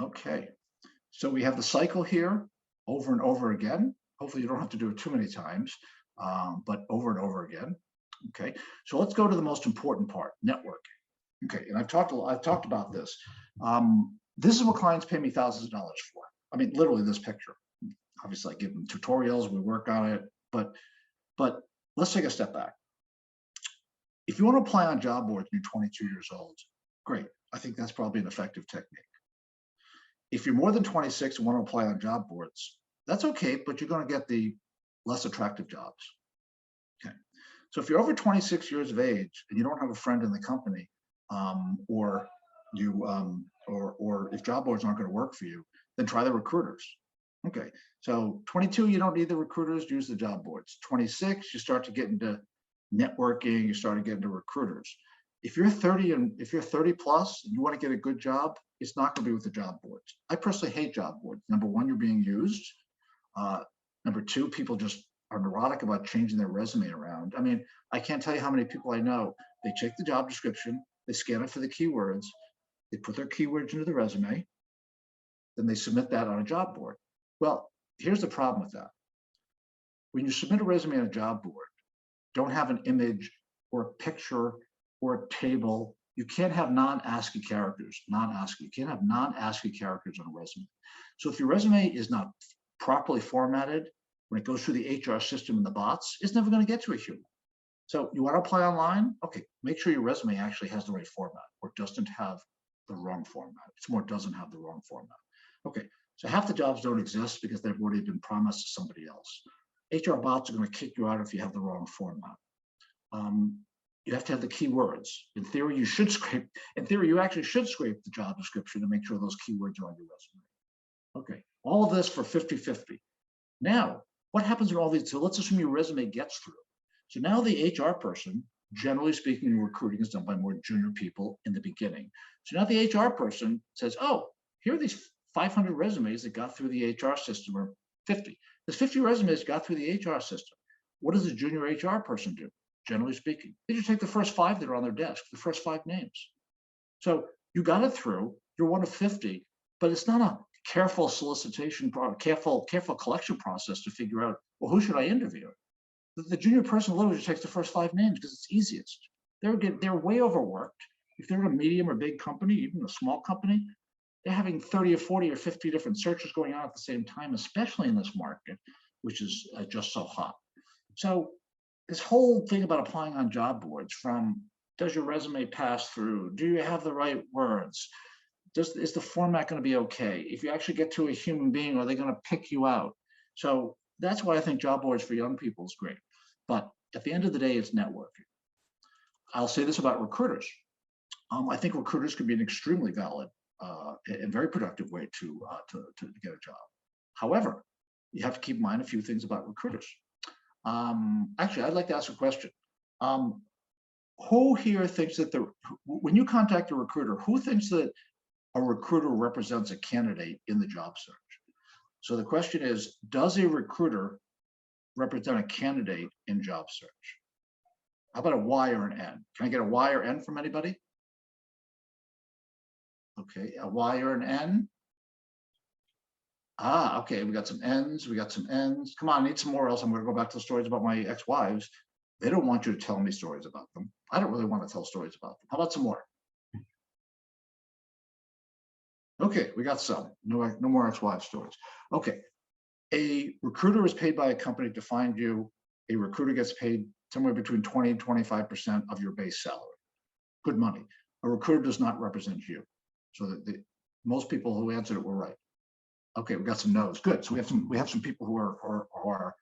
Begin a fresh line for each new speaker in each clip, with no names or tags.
Okay, so we have the cycle here over and over again. Hopefully you don't have to do it too many times, but over and over again. Okay, so let's go to the most important part, networking. Okay, and I've talked about this. This is what clients pay me thousands of dollars for. I mean, literally this picture. Obviously, I give them tutorials, we work on it, but let's take a step back. If you want to apply on job boards and you're 22 years old, great. I think that's probably an effective technique. If you're more than 26 and want to apply on job boards, that's okay, but you're going to get the less attractive jobs. Okay. So if you're over 26 years of age and you don't have a friend in the company, or if job boards aren't going to work for you, then try the recruiters. Okay. So 22, you don't need the recruiters, use the job boards. 26, you start to get into networking, you start to get into recruiters. If you're 30 and if you're 30 plus and you want to get a good job, it's not going to be with the job boards. I personally hate job boards. Number one, you're being used. Number two, people just are neurotic about changing their resume around. I mean, I can't tell you how many people I know, they check the job description, they scan it for the keywords, they put their keywords into the resume, then they submit that on a job board. Well, here's the problem with that. When you submit a resume on a job board, don't have an image or a picture or a table. You can't have non-ASCII characters, non-ASCII. You can't have non-ASCII characters on a resume. So if your resume is not properly formatted, when it goes through the HR system and the bots, it's never going to get to a human. So you want to apply online? Okay, make sure your resume actually has the right format or doesn't have the wrong format. It's more doesn't have the wrong format. Okay, so half the jobs don't exist because they've already been promised to somebody else. HR bots are going to kick you out if you have the wrong format. You have to have the keywords. In theory, you should scrape. In theory, you actually should scrape the job description to make sure those keywords are on your resume. Okay, all of this for 50-50. Now, what happens in all these? So let's assume your resume gets through. So now the HR person, generally speaking, recruiting is done by more junior people in the beginning. So now the HR person says, oh, here are these 500 resumes that got through the HR system, or 50. There's 50 resumes got through the HR system. What does a junior HR person do? Generally speaking, they just take the first 5 that are on their desk, the first 5 names. So you got it through, you're one of 50, but it's not a careful solicitation, careful collection process to figure out, well, who should I interview? The junior person literally just takes the first 5 names because it's easiest. They're way overworked. If they're in a medium or big company, even a small company, they're having 30 or 40 or 50 different searches going on at the same time, especially in this market, which is just so hot. So this whole thing about applying on job boards, from does your resume pass through? Do you have the right words? Is the format going to be okay? If you actually get to a human being, are they going to pick you out? So that's why I think job boards for young people is great. But at the end of the day, it's networking. I'll say this about recruiters. I think recruiters could be an extremely valid and very productive way to get a job. However, you have to keep in mind a few things about recruiters. Actually, I'd like to ask a question. Who here thinks that when you contact a recruiter, who thinks that a recruiter represents a candidate in the job search? So the question is, does a recruiter represent a candidate in job search? How about a Y or an N? Can I get a Y or N from anybody? Okay, a Y or an N? Ah, okay, we got some N's, we got some N's. Come on, I need some more, else I'm going to go back to the stories about my ex-wives. They don't want you to tell me stories about them. I don't really want to tell stories about them. How about some more? Okay, we got some. No more ex-wives stories. Okay, a recruiter is paid by a company to find you. A recruiter gets paid somewhere between 20 and 25% of your base salary. Good money. A recruiter does not represent you. So that most people who answered it were right. Okay, we got some no's. Good. So we have some people who are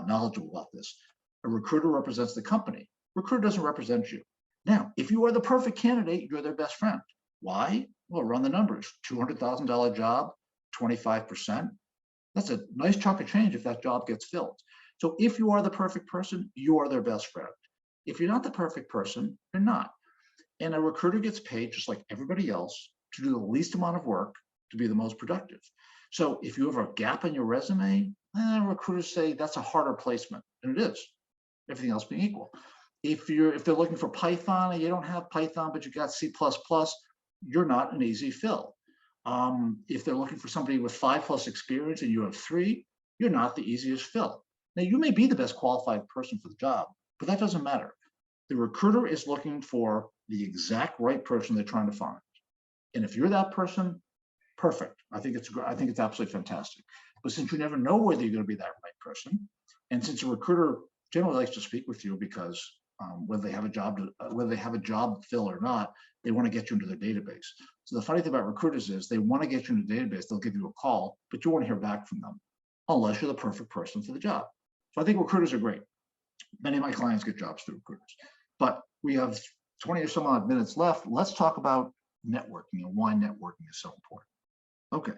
knowledgeable about this. A recruiter represents the company. Recruiter doesn't represent you. Now, if you are the perfect candidate, you're their best friend. Why? Well, run the numbers. $200,000 job, 25%. That's a nice chunk of change if that job gets filled. So if you are the perfect person, you are their best friend. If you're not the perfect person, you're not. And a recruiter gets paid just like everybody else to do the least amount of work to be the most productive. So if you have a gap in your resume, recruiters say that's a harder placement, and it is, everything else being equal. If they're looking for Python and you don't have Python, but you got C++, you're not an easy fill. If they're looking for somebody with 5+ experience and you have 3, you're not the easiest fill. Now, you may be the best qualified person for the job, but that doesn't matter. The recruiter is looking for the exact right person they're trying to find. And if you're that person, perfect. I think it's absolutely fantastic. But since you never know whether you're going to be that right person, and since a recruiter generally likes to speak with you because whether they have a job fill or not, they want to get you into their database. So the funny thing about recruiters is they want to get you into the database. They'll give you a call, but you won't hear back from them unless you're the perfect person for the job. So I think recruiters are great. Many of my clients get jobs through recruiters. But we have 20 or some odd minutes left. Let's talk about networking and why networking is so important. Okay.